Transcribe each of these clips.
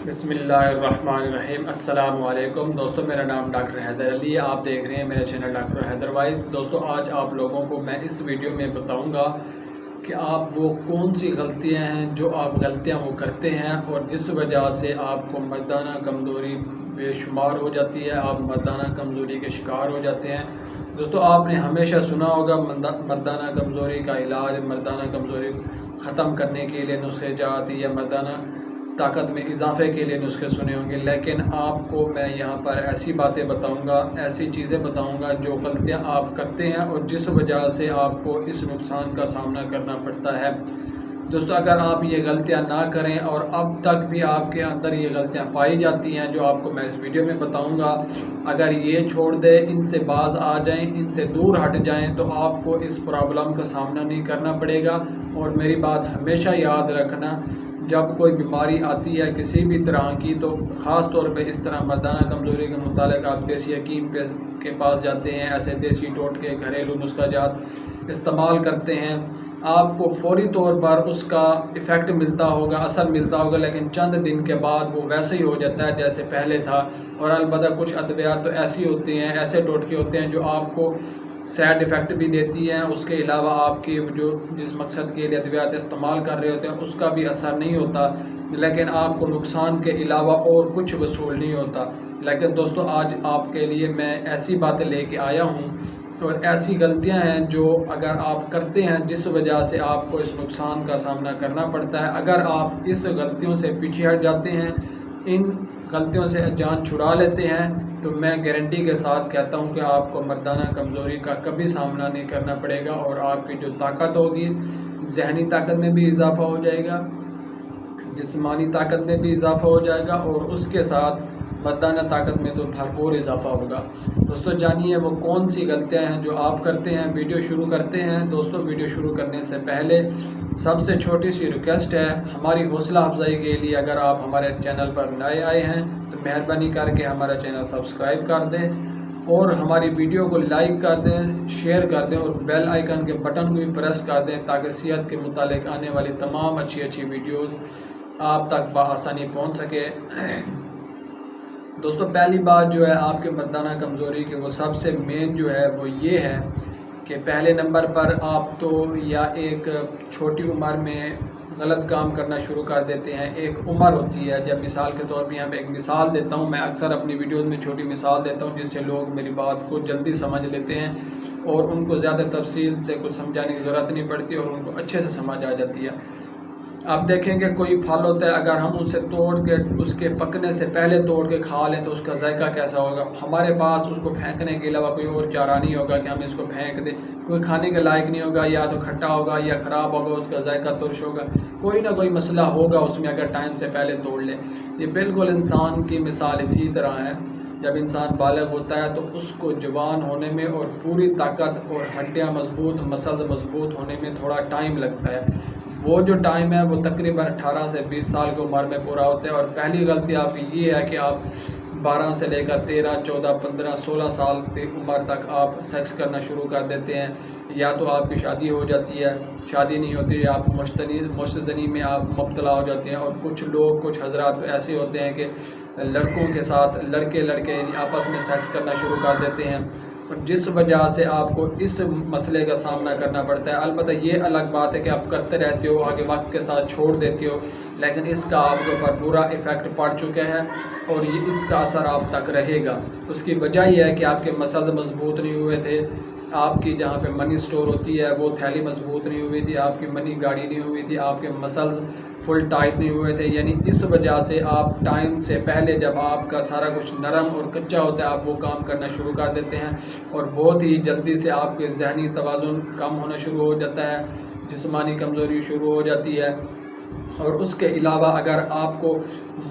بسم اللہ الرحمن الرحیم۔ السلام علیکم دوستو، میرا نام ڈاکٹر حیدر علی ہے۔ آپ دیکھ رہے ہیں میرے چینل ڈاکٹر حیدر وائز۔ دوستو آج آپ لوگوں کو میں اس ویڈیو میں بتاؤں گا کہ آپ وہ کون سی غلطیاں ہیں جو آپ غلطیاں وہ کرتے ہیں اور جس وجہ سے آپ کو مردانہ کمزوری بے شمار ہو جاتی ہے، آپ مردانہ کمزوری کے شکار ہو جاتے ہیں۔ دوستو آپ نے ہمیشہ سنا ہوگا مردانہ کمزوری کا علاج، مردانہ کمزوری ختم کرنے کے لیے نسخے جات یا مردانہ طاقت میں اضافے کے لیے نسخے سنے ہوں گے، لیکن آپ کو میں یہاں پر ایسی باتیں بتاؤں گا، ایسی چیزیں بتاؤں گا جو غلطیاں آپ کرتے ہیں اور جس وجہ سے آپ کو اس نقصان کا سامنا کرنا پڑتا ہے۔ دوستو اگر آپ یہ غلطیاں نہ کریں اور اب تک بھی آپ کے اندر یہ غلطیاں پائی جاتی ہیں جو آپ کو میں اس ویڈیو میں بتاؤں گا، اگر یہ چھوڑ دیں، ان سے باز آ جائیں، ان سے دور ہٹ جائیں تو آپ کو اس پرابلم کا سامنا نہیں کرنا پڑے گا۔ اور میری بات ہمیشہ یاد رکھنا، جب کوئی بیماری آتی ہے کسی بھی طرح کی تو خاص طور پہ اس طرح مردانہ کمزوری کے متعلق آپ دیسی حکیم کے پاس جاتے ہیں، ایسے دیسی ٹوٹکے گھریلو نسخہ جات استعمال کرتے ہیں، آپ کو فوری طور پر اس کا ایفیکٹ ملتا ہوگا، اثر ملتا ہوگا، لیکن چند دن کے بعد وہ ویسے ہی ہو جاتا ہے جیسے پہلے تھا۔ اور البتہ کچھ ادویات تو ایسی ہوتی ہیں، ایسے ٹوٹکے ہوتے ہیں جو آپ کو سائیڈ ایفیکٹ بھی دیتی ہیں، اس کے علاوہ آپ کی جو جس مقصد کے لیے ادویات استعمال کر رہے ہوتے ہیں اس کا بھی اثر نہیں ہوتا، لیکن آپ کو نقصان کے علاوہ اور کچھ وصول نہیں ہوتا۔ لیکن دوستو آج آپ کے لیے میں ایسی باتیں لے کے آیا ہوں اور ایسی غلطیاں ہیں جو اگر آپ کرتے ہیں جس وجہ سے آپ کو اس نقصان کا سامنا کرنا پڑتا ہے۔ اگر آپ اس غلطیوں سے پیچھے ہٹ جاتے ہیں، ان غلطیوں سے جان چھڑا لیتے ہیں، تو میں گارنٹی کے ساتھ کہتا ہوں کہ آپ کو مردانہ کمزوری کا کبھی سامنا نہیں کرنا پڑے گا اور آپ کی جو طاقت ہوگی، ذہنی طاقت میں بھی اضافہ ہو جائے گا، جسمانی طاقت میں بھی اضافہ ہو جائے گا اور اس کے ساتھ مردانہ طاقت میں تو بھرپور اضافہ ہوگا۔ دوستو جانیے وہ کون سی غلطیاں ہیں جو آپ کرتے ہیں۔ ویڈیو شروع کرتے ہیں۔ دوستو ویڈیو شروع کرنے سے پہلے سب سے چھوٹی سی ریکویسٹ ہے، ہماری حوصلہ افزائی کے لیے اگر آپ ہمارے چینل پر نئے آئے ہیں تو مہربانی کر کے ہمارا چینل سبسکرائب کر دیں اور ہماری ویڈیو کو لائک کر دیں، شیئر کر دیں اور بیل آئیکن کے بٹن کو بھی پریس کر دیں تاکہ صحت کے متعلق آنے والی تمام اچھی ویڈیوز آپ تک بآسانی پہنچ سکے۔ دوستو پہلی بات جو ہے آپ کے مردانہ کمزوری کی، وہ سب سے مین جو ہے وہ یہ ہے کہ پہلے نمبر پر آپ تو یا ایک چھوٹی عمر میں غلط کام کرنا شروع کر دیتے ہیں۔ ایک عمر ہوتی ہے، جب مثال کے طور پہ یہاں پہ ایک مثال دیتا ہوں، میں اکثر اپنی ویڈیوز میں چھوٹی مثال دیتا ہوں جس سے لوگ میری بات کو جلدی سمجھ لیتے ہیں اور ان کو زیادہ تفصیل سے کچھ سمجھانے کی ضرورت نہیں پڑتی اور ان کو اچھے سے سمجھ آ جاتی ہے۔ آپ دیکھیں کہ کوئی پھل ہوتا ہے، اگر ہم اسے توڑ کے اس کے پکنے سے پہلے توڑ کے کھا لیں تو اس کا ذائقہ کیسا ہوگا؟ ہمارے پاس اس کو پھینکنے کے علاوہ کوئی اور چارہ نہیں ہوگا کہ ہم اس کو پھینک دیں، کوئی کھانے کے لائق نہیں ہوگا، یا تو کھٹا ہوگا یا خراب ہوگا، اس کا ذائقہ ترش ہوگا، کوئی نہ کوئی مسئلہ ہوگا اس میں اگر ٹائم سے پہلے توڑ لیں۔ یہ بالکل انسان کی مثال اسی طرح ہے، جب انسان بالغ ہوتا ہے تو اس کو جوان ہونے میں اور پوری طاقت اور ہڈیاں مضبوط، مسل مضبوط ہونے میں تھوڑا ٹائم لگتا ہے۔ وہ جو ٹائم ہے وہ تقریباً 18 سے 20 سال کی عمر میں پورا ہوتا ہے۔ اور پہلی غلطی آپ کی یہ ہے کہ آپ 12 سے لے کر 13، 14، 15، 16 سال کی عمر تک آپ سیکس کرنا شروع کر دیتے ہیں، یا تو آپ کی شادی ہو جاتی ہے، شادی نہیں ہوتی، آپ مشتزنی میں آپ مبتلا ہو جاتے ہیں۔ اور کچھ لوگ، کچھ حضرات ایسے ہوتے ہیں کہ لڑکوں کے ساتھ لڑکے آپس میں سیکس کرنا شروع کر دیتے ہیں اور جس وجہ سے آپ کو اس مسئلے کا سامنا کرنا پڑتا ہے۔ البتہ یہ الگ بات ہے کہ آپ کرتے رہتے ہو، آگے وقت کے ساتھ چھوڑ دیتے ہو، لیکن اس کا آپ کے اوپر برا ایفیکٹ پڑ چکا ہے اور یہ اس کا اثر آپ تک رہے گا۔ اس کی وجہ یہ ہے کہ آپ کے مسل مضبوط نہیں ہوئے تھے، آپ کی جہاں پہ منی سٹور ہوتی ہے وہ تھیلی مضبوط نہیں ہوئی تھی، آپ کی منی گاڑی نہیں ہوئی تھی، آپ کے مسلز فل ٹائٹ نہیں ہوئے تھے، یعنی اس وجہ سے آپ ٹائم سے پہلے جب آپ کا سارا کچھ نرم اور کچا ہوتا ہے آپ وہ کام کرنا شروع کر دیتے ہیں اور بہت ہی جلدی سے آپ کے ذہنی توازن کم ہونا شروع ہو جاتا ہے، جسمانی کمزوری شروع ہو جاتی ہے۔ اور اس کے علاوہ اگر آپ کو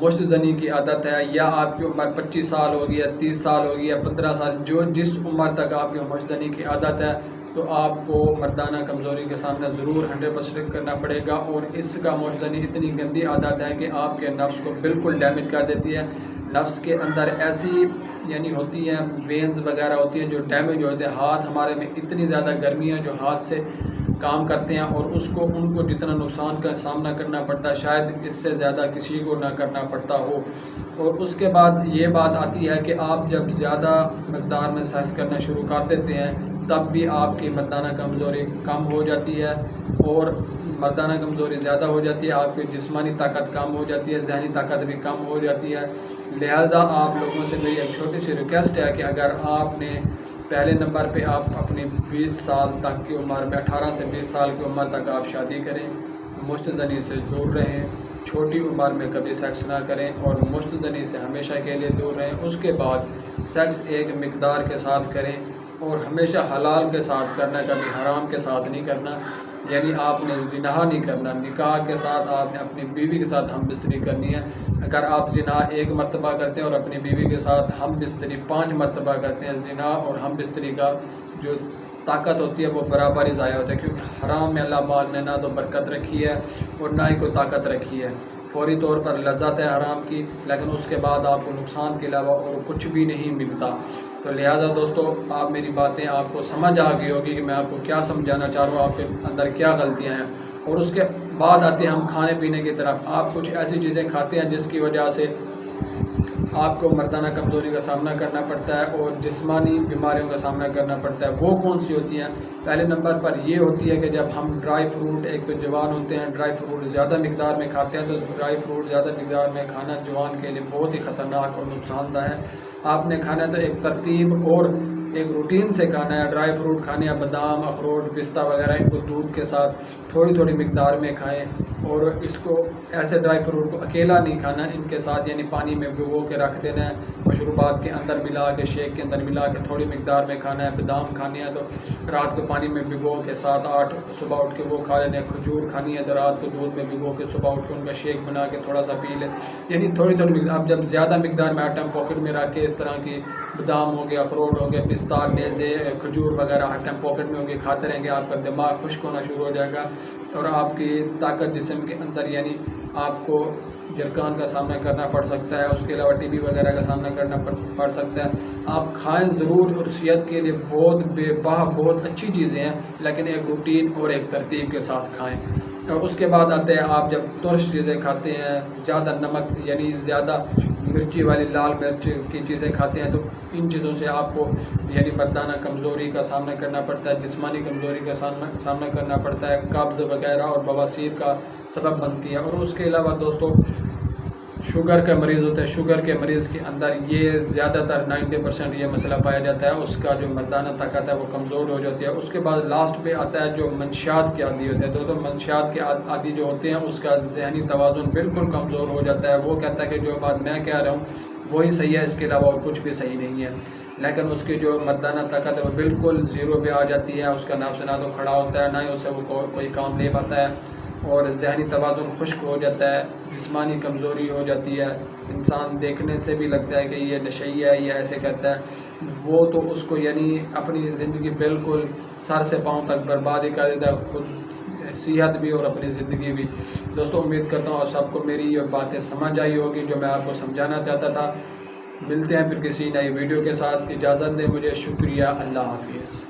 مشت زنی کی عادت ہے یا آپ کی عمر 25 سال ہوگی یا 30 سال ہوگی یا 15 سال، جس عمر تک آپ کی مشت زنی کی عادت ہے تو آپ کو مردانہ کمزوری کے سامنا ضرور 100% کرنا پڑے گا۔ اور اس کا مشت زنی اتنی گندی عادت ہے کہ آپ کے نفس کو بالکل ڈیمیج کر دیتی ہے۔ نفس کے اندر ایسی یعنی ہوتی ہیں وینز وغیرہ ہوتی ہیں جو ڈیمیج ہوتے ہیں، ہاتھ ہمارے میں اتنی زیادہ گرمی ہے جو ہاتھ سے کام کرتے ہیں اور ان کو جتنا نقصان کا سامنا کرنا پڑتا ہے شاید اس سے زیادہ کسی کو نہ کرنا پڑتا ہو۔ اور اس کے بعد یہ بات آتی ہے کہ آپ جب زیادہ مقدار میں سیکس کرنا شروع کر دیتے ہیں تب بھی آپ کی مردانہ کمزوری کم ہو جاتی ہے، اور مردانہ کمزوری زیادہ ہو جاتی ہے، آپ کی جسمانی طاقت کم ہو جاتی ہے، ذہنی طاقت بھی کم ہو جاتی ہے۔ لہٰذا آپ لوگوں سے میری ایک چھوٹی سی ریکویسٹ ہے کہ اگر آپ نے پہلے نمبر پہ آپ اپنی 20 سال تک کی عمر میں 18 سے 20 سال کی عمر تک آپ شادی کریں، مشت زنی سے دور رہیں، چھوٹی عمر میں کبھی سیکس نہ کریں اور مشت زنی سے ہمیشہ کے لیے دور رہیں۔ اس کے بعد سیکس ایک مقدار کے ساتھ کریں اور ہمیشہ حلال کے ساتھ کرنا، کبھی حرام کے ساتھ نہیں کرنا، یعنی آپ نے زنا نہیں کرنا۔ نکاح کے ساتھ آپ نے اپنی بیوی کے ساتھ ہم بستری کرنی ہے۔ اگر آپ زنا 1 مرتبہ کرتے ہیں اور اپنی بیوی کے ساتھ ہم بستری 5 مرتبہ کرتے ہیں، زنا اور ہم بستری کا جو طاقت ہوتی ہے وہ برابر ہی ضائع ہوتا ہے، کیونکہ حرام میں اللہ پاک نے نہ تو برکت رکھی ہے اور نہ ہی کوئی طاقت رکھی ہے۔ فوری طور پر لذت ہے حرام کی، لیکن اس کے بعد آپ کو نقصان کے علاوہ اور کچھ بھی نہیں ملتا۔ تو لہٰذا دوستو، آپ میری باتیں آپ کو سمجھ آ گئی ہوگی کہ میں آپ کو کیا سمجھانا چاہ رہا ہوں، آپ کے اندر کیا غلطیاں ہیں۔ اور اس کے بعد آتے ہیں ہم کھانے پینے کی طرف۔ آپ کچھ ایسی چیزیں کھاتے ہیں جس کی وجہ سے آپ کو مردانہ کمزوری کا سامنا کرنا پڑتا ہے اور جسمانی بیماریوں کا سامنا کرنا پڑتا ہے۔ وہ کون سی ہوتی ہیں؟ پہلے نمبر پر یہ ہوتی ہے کہ جب ہم ڈرائی فروٹ، ایک تو جوان ہوتے ہیں، ڈرائی فروٹ زیادہ مقدار میں کھاتے ہیں، تو ڈرائی فروٹ زیادہ مقدار میں کھانا جوان کے لیے بہت ہی خطرناک اور نقصان دہ ہے۔ آپ نے کھانا تو ایک ترتیب اور ایک روٹین سے کھانا ہے۔ ڈرائی فروٹ کھانے ہیں، بادام، اخروٹ، پستہ وغیرہ، ان کو دودھ کے ساتھ تھوڑی تھوڑی مقدار میں کھائیں، اور اس کو ایسے ڈرائی فروٹ کو اکیلا نہیں کھانا، ان کے ساتھ یعنی پانی میں بھگو کے رکھ دینا ہے، مشروبات کے اندر ملا کے، شیک کے اندر ملا کے تھوڑی مقدار میں کھانا ہے۔ بادام کھانے ہیں تو رات کو پانی میں بھگو کے 7-8 صبح اٹھ کے وہ کھا لینے ہیں۔ کھجور کھانی ہے تو رات کو دودھ میں بھگو کے صبح اٹھ کے ان کا شیک بنا کے تھوڑا سا پی لیں، یعنی تھوڑی تھوڑی مقدار۔ اب جب زیادہ مقدار میں آئٹم پاکٹ میں رکھ کے اس طرح کی بادام ہو گیا، اخروٹ ہو گیا، پستہ، میزے، کھجور وغیرہ ہر ٹائم پاکٹ میں ہوں گے، کھاتے رہیں گے، آپ کا دماغ خشک ہونا شروع ہو جائے گا اور آپ کی طاقت جسم کے اندر، یعنی آپ کو جرکان کا سامنا کرنا پڑ سکتا ہے، اس کے علاوہ ٹی بی وغیرہ کا سامنا کرنا پڑ سکتا ہے۔ آپ کھائیں ضرور، اور صحت کے لیے بہت اچھی چیزیں ہیں، لیکن ایک روٹین اور ایک ترتیب کے ساتھ کھائیں۔ اور اس کے بعد آتے ہیں آپ جب ترش چیزیں کھاتے ہیں، زیادہ نمک یعنی زیادہ مرچی والی لال مرچ کی چیزیں کھاتے ہیں، تو ان چیزوں سے آپ کو یعنی مردانہ کمزوری کا سامنا کرنا پڑتا ہے، جسمانی کمزوری کا سامنا کرنا پڑتا ہے، قبض وغیرہ اور بواسیر کا سبب بنتی ہے۔ اور اس کے علاوہ دوستو، شوگر کا مریض ہوتا ہے، شوگر کے مریض کے اندر یہ زیادہ تر 90% یہ مسئلہ پایا جاتا ہے، اس کا جو مردانہ طاقت ہے وہ کمزور ہو جاتی ہے۔ اس کے بعد لاسٹ پہ آتا ہے جو منشیات کے عادی ہوتے ہیں۔ دوستو، منشیات کے عادی جو ہوتے ہیں اس کا ذہنی توازن بالکل کمزور ہو جاتا ہے۔ وہ کہتا ہے کہ جو بات میں کہہ رہا ہوں وہی صحیح ہے، اس کے علاوہ اور کچھ بھی صحیح نہیں ہے، لیکن اس کی جو مردانہ طاقت ہے وہ بالکل زیرو پہ آ جاتی ہے۔ اس کا نفس نہ تو کھڑا ہوتا ہے، نہ ہی اس سے وہ کوئی کام لے پاتا ہے، اور ذہنی توازن خشک ہو جاتا ہے، جسمانی کمزوری ہو جاتی ہے۔ انسان دیکھنے سے بھی لگتا ہے کہ یہ نشئی ہے، یہ ایسے کرتا ہے، وہ تو اس کو یعنی اپنی زندگی بالکل سر سے پاؤں تک برباد ہی کر دیتا ہے، خود صحت بھی اور اپنی زندگی بھی۔ دوستو، امید کرتا ہوں آپ سب کو میری یہ باتیں سمجھ آئی ہوگی جو میں آپ کو سمجھانا چاہتا تھا۔ ملتے ہیں پھر کسی نئی ویڈیو کے ساتھ، اجازت دیں مجھے، شکریہ، اللہ حافظ۔